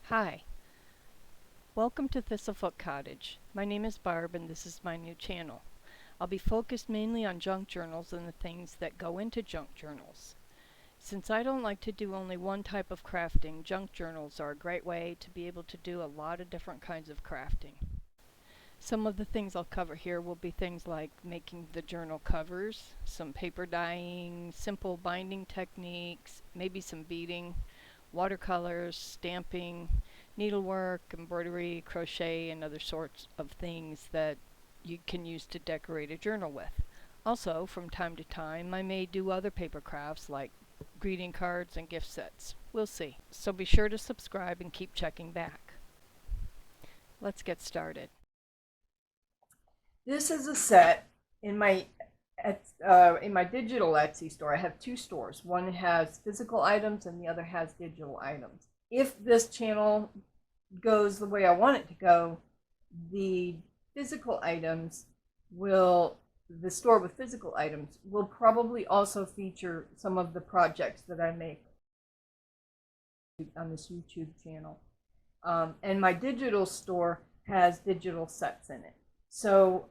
Hi, welcome to Thistlefoot Cottage. My name is Barb and this is my new channel. I'll be focused mainly on junk journals and the things that go into junk journals. Since I don't like to do only one type of crafting, junk journals are a great way to be able to do a lot of different kinds of crafting. Some of the things I'll cover here will be things like making the journal covers, some paper dyeing, simple binding techniques, maybe some beading, watercolors, stamping, needlework, embroidery, crochet, and other sorts of things that you can use to decorate a journal with. Also, from time to time, I may do other paper crafts like greeting cards and gift sets. We'll see. So be sure to subscribe and keep checking back. Let's get started. This is a set in my digital Etsy store. I have two stores. One has physical items and the other has digital items. If this channel goes the way I want it to go, the store with physical items will probably also feature some of the projects that I make on this YouTube channel. And my digital store has digital sets in it. So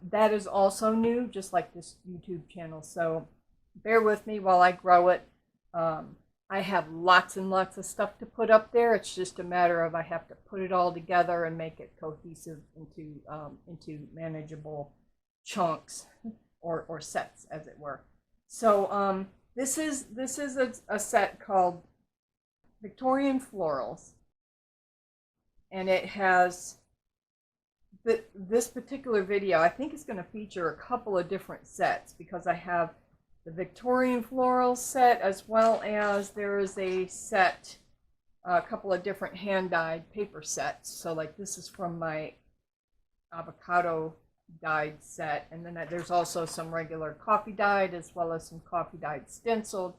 that is also new, just like this YouTube channel. So bear with me while I grow it. I have lots and lots of stuff to put up there. It's just a matter of I have to put it all together and make it cohesive into manageable chunks or sets, as it were. So this is a set called Victorian Florals, and it has this particular video. I think is going to feature a couple of different sets because I have the Victorian Florals set, as well as there is a set, a couple of different hand-dyed paper sets. So like this is from my avocado dyed set, and then there's also some regular coffee dyed as well as some coffee dyed stenciled.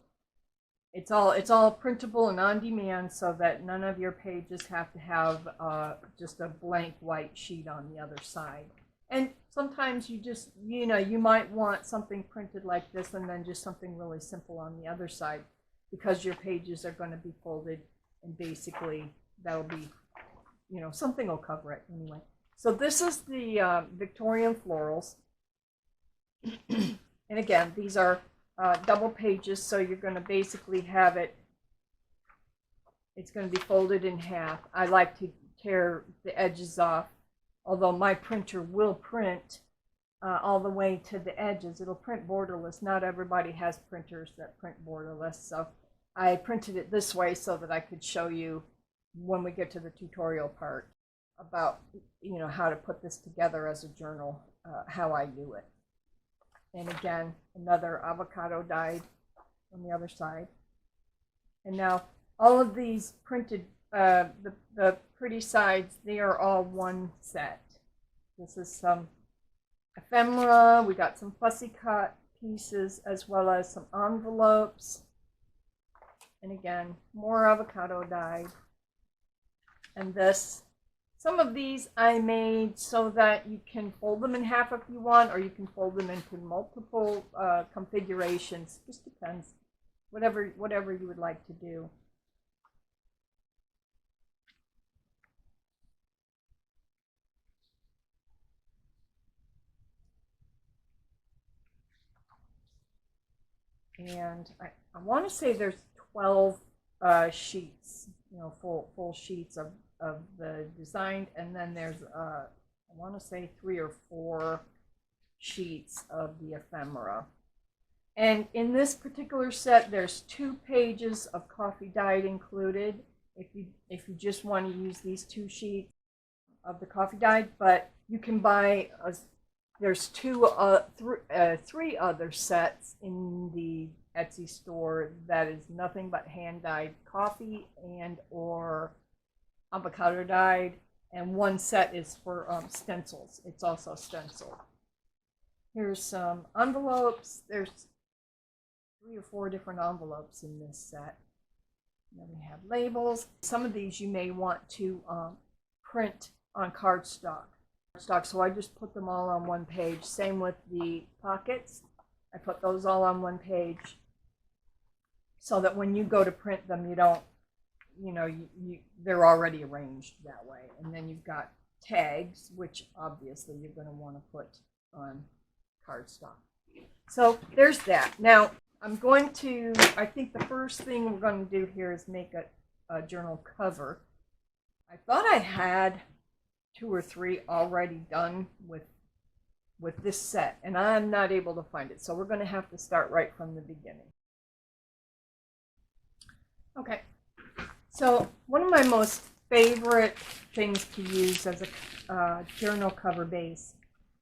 It's all printable and on demand, so that none of your pages have to have just a blank white sheet on the other side. And sometimes you might want something printed like this and then just something really simple on the other side, because your pages are going to be folded, and basically that'll be, something will cover it anyway. So this is the Victorian Florals. And again, these are double pages, so you're going to basically have it's going to be folded in half. I like to tear the edges off, although my printer will print all the way to the edges. It'll print borderless. Not everybody has printers that print borderless, so I printed it this way so that I could show you when we get to the tutorial part about how to put this together as a journal, how I do it. And again, another avocado dyed on the other side. And now all of these printed, the pretty sides, they are all one set. This is some ephemera. We got some fussy cut pieces, as well as some envelopes. And again, more avocado dyed. And some of these I made so that you can fold them in half if you want, or you can fold them into multiple configurations. Just depends, whatever you would like to do. And I want to say there's 12 sheets, full sheets of the design, and then there's I want to say 3 or 4 sheets of the ephemera. And in this particular set, there's 2 pages of coffee dyed included, if you just want to use these 2 sheets of the coffee dyed. But you can buy there's 3 other sets in the Etsy store that is nothing but hand dyed coffee and or avocado dyed, and one set is for stencils. It's also stenciled. Here's some envelopes. There's 3 or 4 different envelopes in this set. And then we have labels. Some of these you may want to print on cardstock. So I just put them all on one page. Same with the pockets. I put those all on one page so that when you go to print them, you don't they're already arranged that way. And then you've got tags, which obviously you're going to want to put on cardstock. So there's that. Now I think the first thing we're going to do here is make a journal cover. I thought I had 2 or 3 already done with this set, and I'm not able to find it. So we're going to have to start right from the beginning. Okay, so one of my most favorite things to use as a journal cover base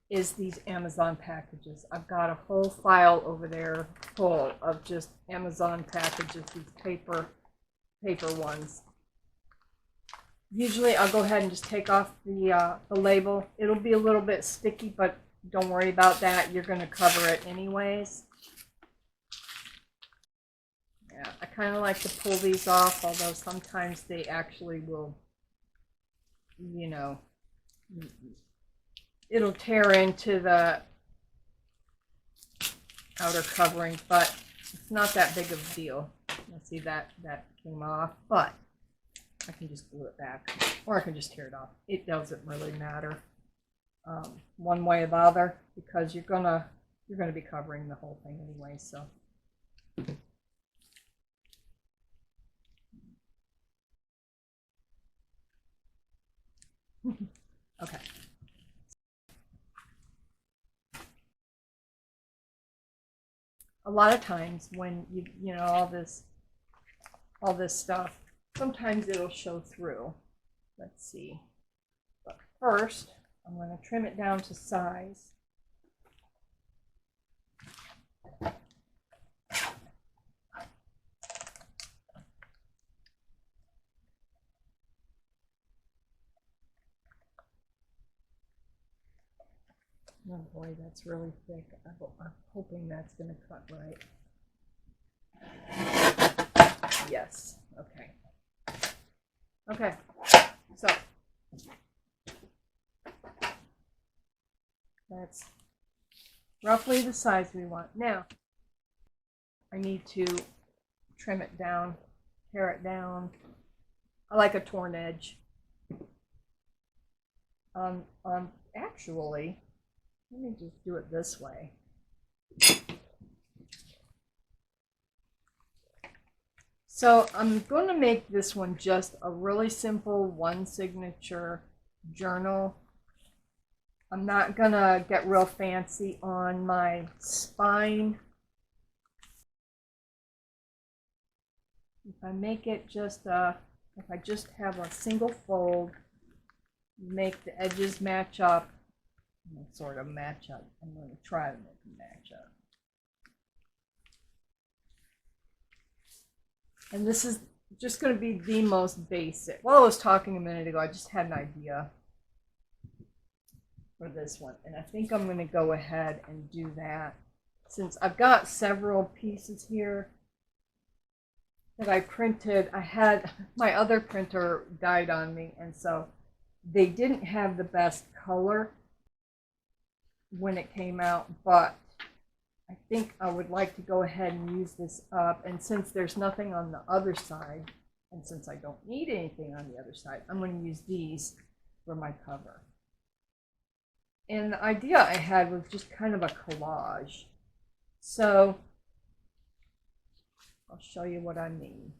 is these Amazon packages. I've got a whole file over there full of just Amazon packages, these paper ones. Usually I'll go ahead and just take off the label. It'll be a little bit sticky, but don't worry about that. You're going to cover it anyways. Yeah, I kind of like to pull these off, although sometimes they actually will, it'll tear into the outer covering, but it's not that big of a deal. Let's see, that came off, but I can just glue it back, or I can just tear it off. It doesn't really matter one way or the other, because you're gonna be covering the whole thing anyway. So okay. A lot of times when you know all this stuff, sometimes it'll show through. Let's see. But first, I'm going to trim it down to size. Oh boy, that's really thick. I'm hoping that's going to cut right. Yes. Okay. Okay. So that's roughly the size we want. Now I need to trim it down, tear it down. I like a torn edge. Actually, let me just do it this way. So I'm going to make this one just a really simple one signature journal. I'm not going to get real fancy on my spine. If I make it just if I just have a single fold, make the edges match up, sort of match up. I'm going to try to make them match up. And this is just going to be the most basic. While I was talking a minute ago, I just had an idea for this one. And I think I'm going to go ahead and do that. Since I've got several pieces here that I printed, I had my other printer died on me, and so they didn't have the best color when it came out, but I think I would like to go ahead and use this up. And since there's nothing on the other side, and since I don't need anything on the other side, I'm going to use these for my cover. And the idea I had was just kind of a collage. So I'll show you what I mean.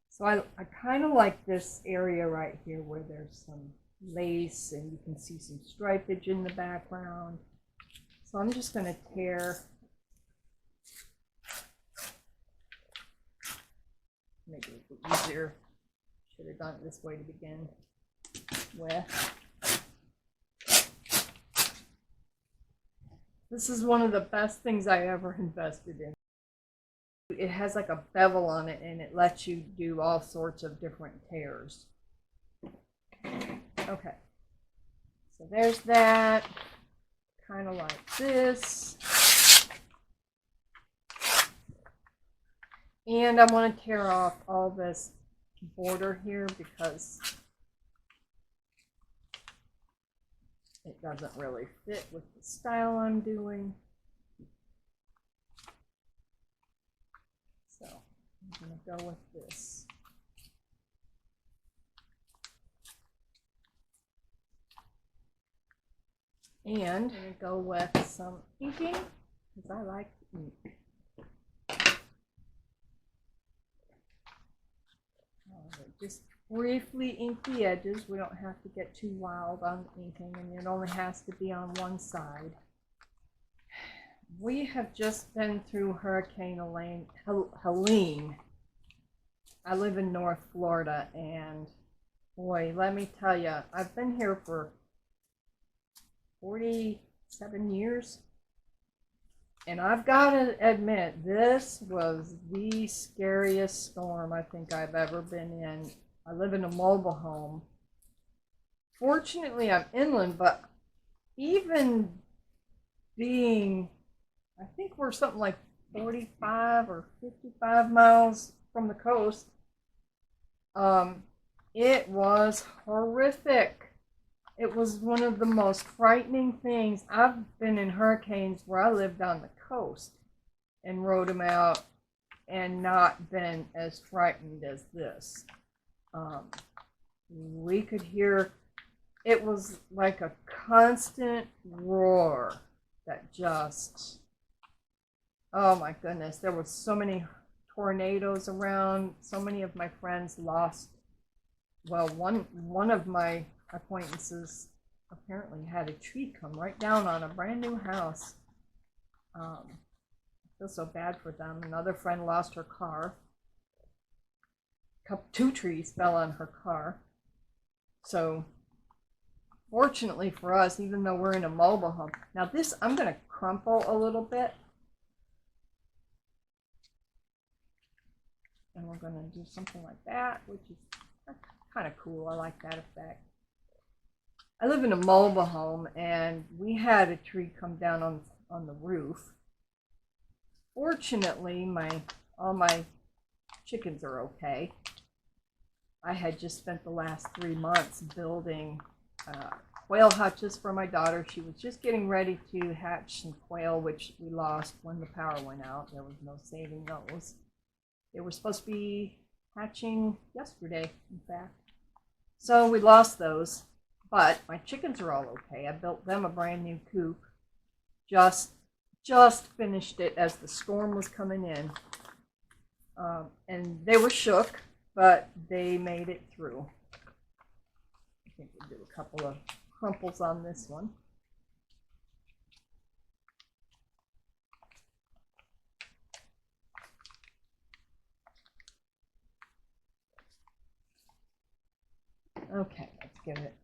So I kind of like this area right here where there's some lace and you can see some stripage in the background. So I'm just going to tear, maybe it would be easier. Should have done it this way to begin with. This is one of the best things I ever invested in. It has like a bevel on it, and it lets you do all sorts of different tears. Okay, so there's that, kind of like this. And I want to tear off all this border here because it doesn't really fit with the style I'm doing. So I'm I'm going to go with this. And I'm going to go with some inking, because I like ink. Just briefly ink the edges. We don't have to get too wild on inking, and it only has to be on one side. We have just been through Hurricane Helene. I live in North Florida, and boy, let me tell you, I've been here for 47 years. And I've got to admit, this was the scariest storm I think I've ever been in. I live in a mobile home. Fortunately, I'm inland, but even being, I think we're something like 45 or 55 miles from the coast, it was horrific. It was one of the most frightening things. I've been in hurricanes where I lived on the coast and rode them out and not been as frightened as this. We could hear, it was like a constant roar that just, oh my goodness, there were so many tornadoes around. So many of my friends lost, well, one of my acquaintances apparently had a tree come right down on a brand new house. I feel so bad for them. Another friend lost her car. 2 trees fell on her car. So fortunately for us, even though we're in a mobile home, now this I'm going to crumple a little bit, and we're going to do something like that, which is kind of cool. I like that effect. I live in a mobile home, and we had a tree come down on the roof. Fortunately, all my chickens are okay. I had just spent the last 3 months building quail hutches for my daughter. She was just getting ready to hatch some quail, which we lost when the power went out. There was no saving those. They were supposed to be hatching yesterday, in fact. So we lost those. But my chickens are all okay. I built them a brand new coop. Just finished it as the storm was coming in. And they were shook, but they made it through. I think we'll do a couple of crumples on this one. Okay, let's get it.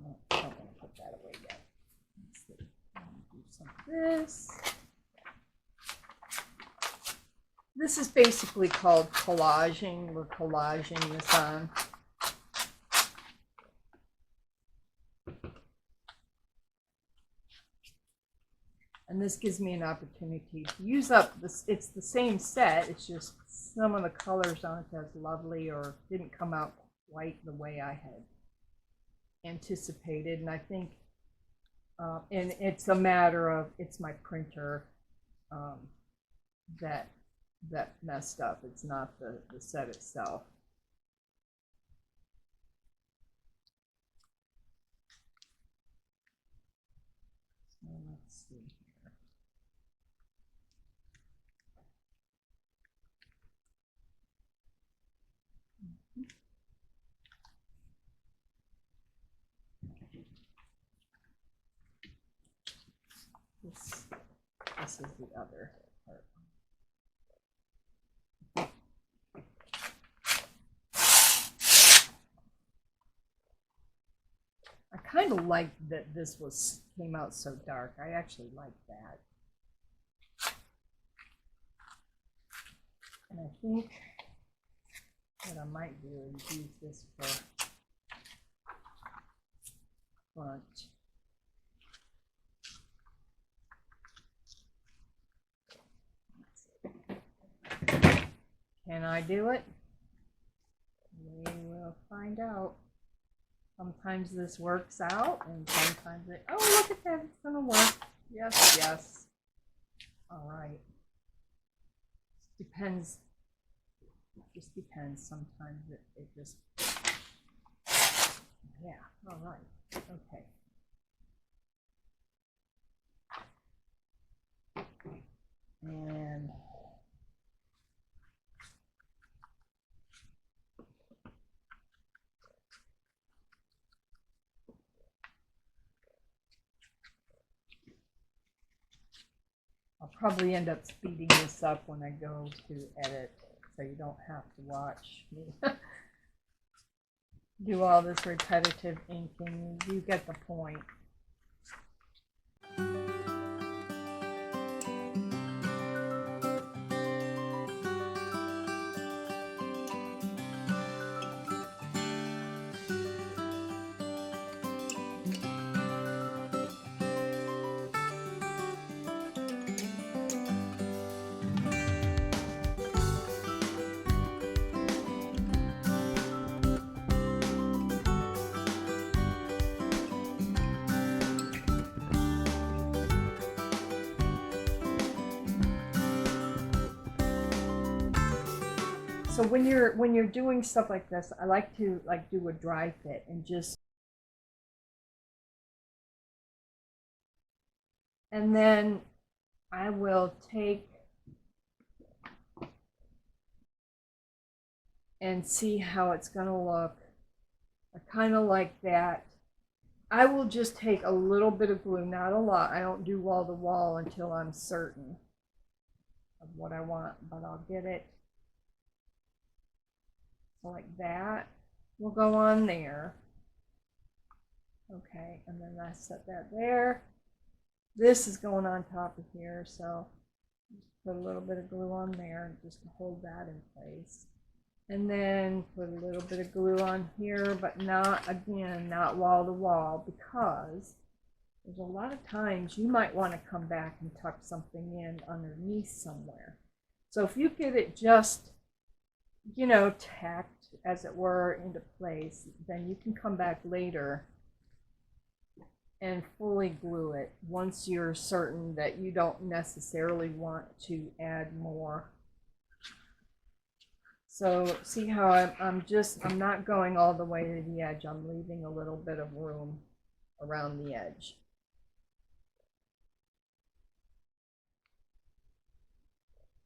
No, I don't want to put that away yet. Let's see. Do some of this. This is basically called collaging. We're collaging this on. And this gives me an opportunity to use up this. It's the same set. It's just some of the colors aren't as lovely or didn't come out quite the way I had anticipated. And I think, and it's a matter of, it's my printer that messed up. It's not the set itself. So let's see here. This is the other part. I kind of liked that this came out so dark. I actually like that. And I think what I might do is use this for front. Can I do it? We will find out. Sometimes this works out, and sometimes it, oh, look at that, it's gonna work. Yes, yes. All right. Depends just depends. Sometimes it just, yeah, all right, okay. And I'll probably end up speeding this up when I go to edit, so you don't have to watch me do all this repetitive inking. You get the point. So when you're doing stuff like this, I like to do a dry fit and just, and then I will take and see how it's gonna look. I kind of like that. I will just take a little bit of glue, not a lot. I don't do wall to wall until I'm certain of what I want, but I'll get it. So like that will go on there. Okay, and then I set that there. This is going on top of here, so just put a little bit of glue on there just to hold that in place. And then put a little bit of glue on here, but not, again, not wall to wall, because there's a lot of times you might want to come back and tuck something in underneath somewhere. So if you get it just, you know, tacked, as it were, into place, then you can come back later and fully glue it once you're certain that you don't necessarily want to add more. So see how I'm not going all the way to the edge. I'm leaving a little bit of room around the edge.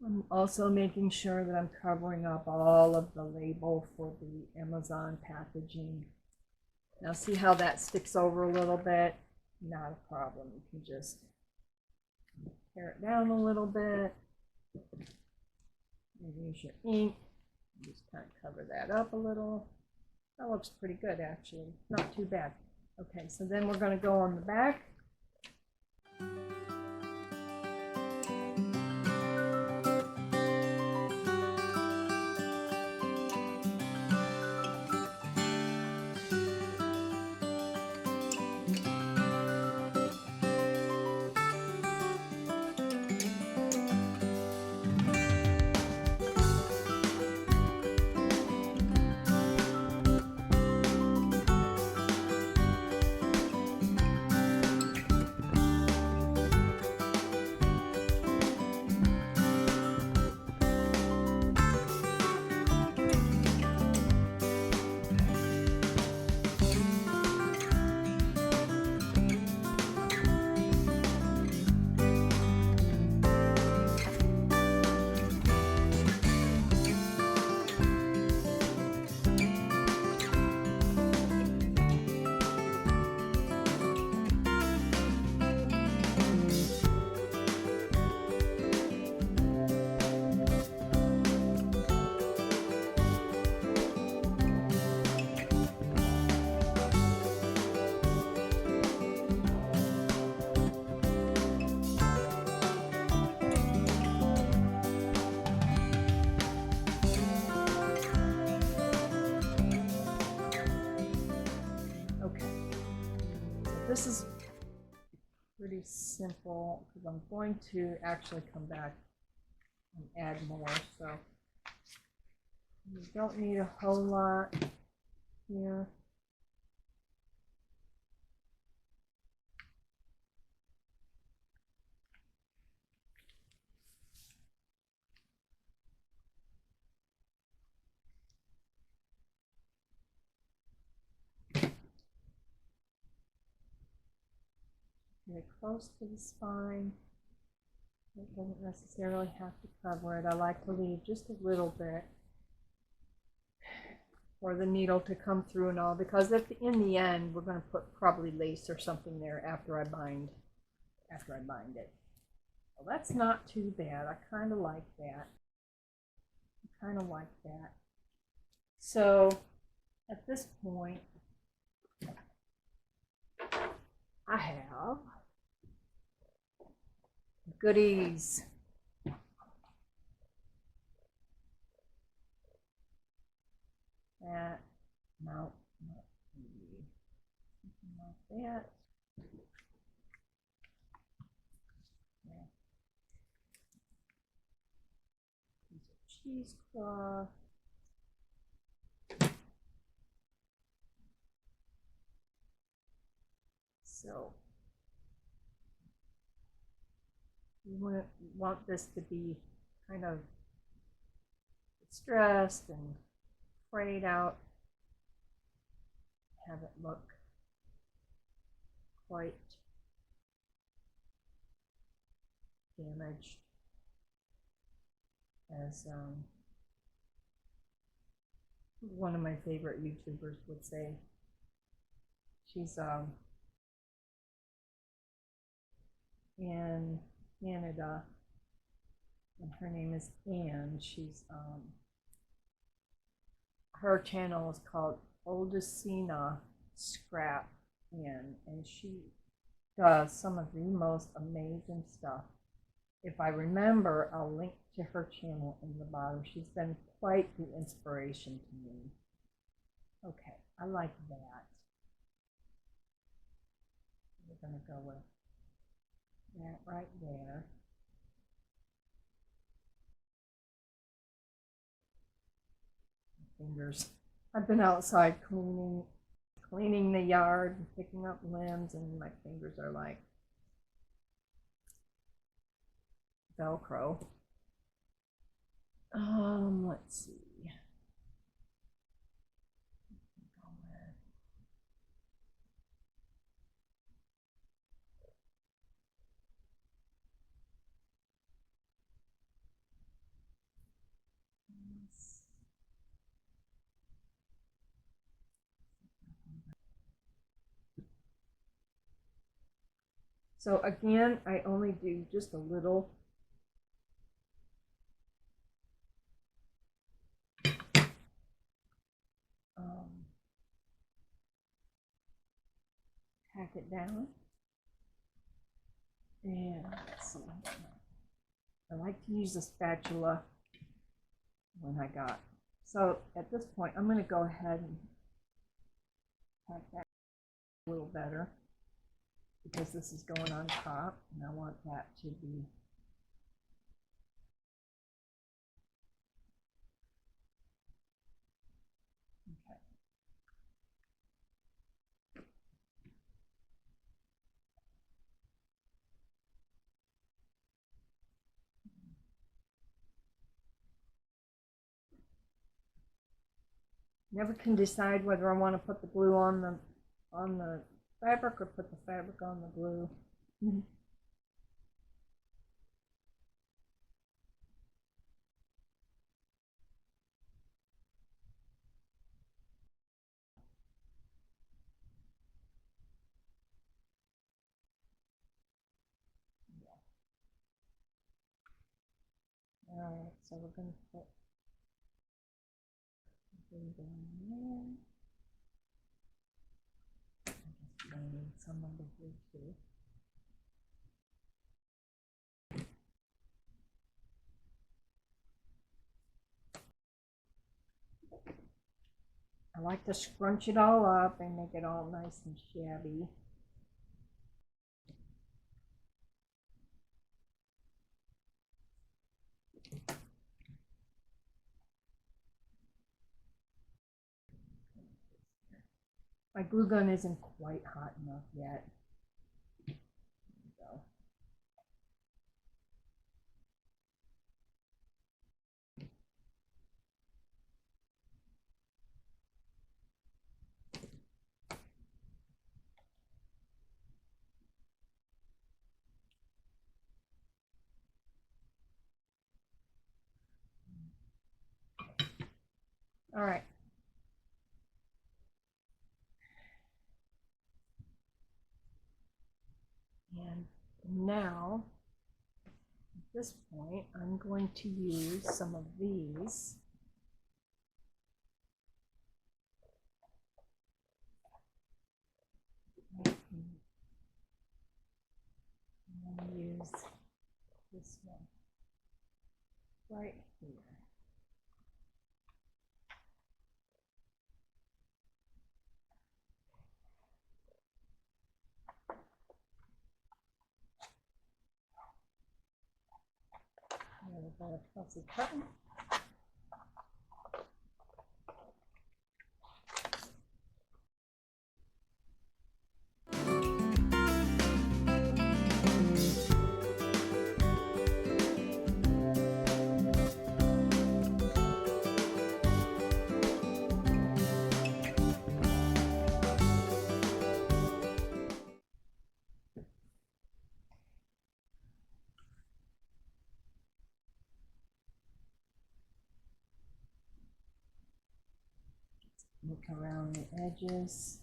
I'm also making sure that I'm covering up all of the label for the Amazon packaging. Now see how that sticks over a little bit? Not a problem. You can just tear it down a little bit. Use your ink. Just kind of cover that up a little. That looks pretty good, actually. Not too bad. Okay, so then we're going to go on the back. This is pretty simple because I'm going to actually come back and add more, so you don't need a whole lot here. very close to the spine. It doesn't necessarily have to cover it. I like to leave just a little bit for the needle to come through and all, because in the end we're going to put probably lace or something there after I bind it. Well, that's not too bad. I kind of like that. So at this point, I have goodies. That, no, not really. Something like that. Yeah. Piece of cheesecloth. So you want this to be kind of stressed and frayed out. Have it look quite damaged, as one of my favorite YouTubers would say. She's in Canada, and her name is Anne. She's her channel is called Oldacina Scrap Anne, and she does some of the most amazing stuff. If I remember, I'll link to her channel in the bottom. She's been quite the inspiration to me. Okay, I like that. We're going to go with that right there. Fingers. I've been outside cleaning the yard and picking up limbs, and my fingers are like Velcro. Let's see. So again, I only do just a little. Tack it down. And let's see. I like to use a spatula when I got. So at this point, I'm going to go ahead and tack that a little better, because this is going on top, and I want that to be okay. Never can decide whether I want to put the glue on the fabric or put the fabric on the glue. All right, so we're going to put glue down there. I need some of the glue too. I like to scrunch it all up and make it all nice and shabby. My glue gun isn't quite hot enough yet. There we go. All right. And now, at this point, I'm going to use some of these. I'm going to use this one right here. A little fussy cutting. Look around the edges.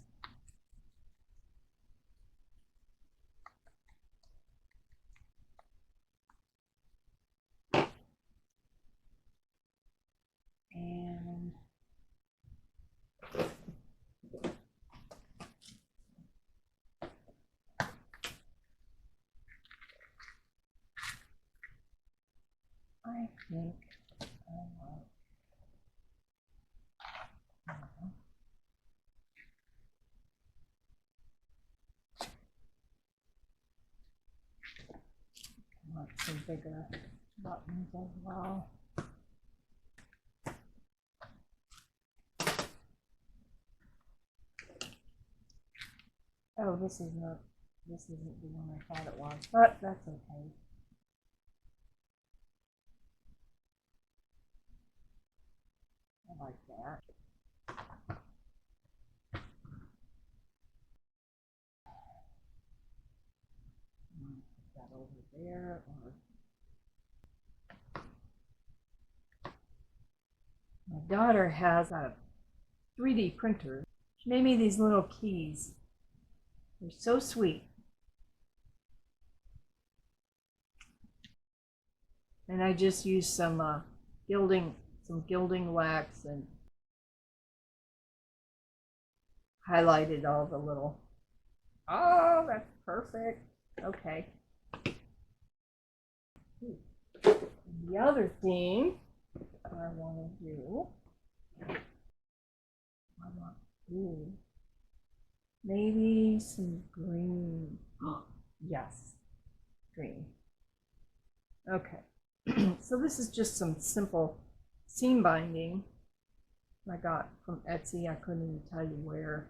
And I think I like some bigger buttons as well. Oh, this isn't the one I thought it was, but that's okay. I like that. Put that over there, or my daughter has a 3D printer. She made me these little keys. They're so sweet. And I just used some gilding wax and highlighted all the little. Oh, that's perfect. Okay. The other thing I want to do, maybe some green. Yes, green. Okay. So this is just some simple seam binding I got from Etsy. I couldn't even tell you where.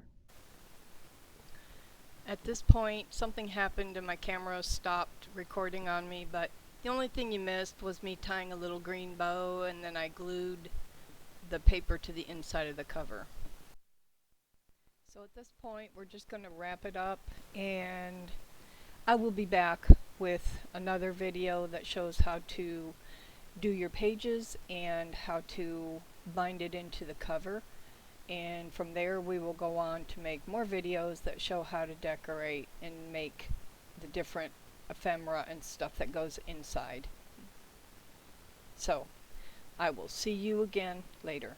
At this point, something happened and my camera stopped recording on me, but the only thing you missed was me tying a little green bow, and then I glued the paper to the inside of the cover. So at this point, we're just going to wrap it up, and I will be back with another video that shows how to do your pages and how to bind it into the cover. And from there we will go on to make more videos that show how to decorate and make the different ephemera and stuff that goes inside. So I will see you again later.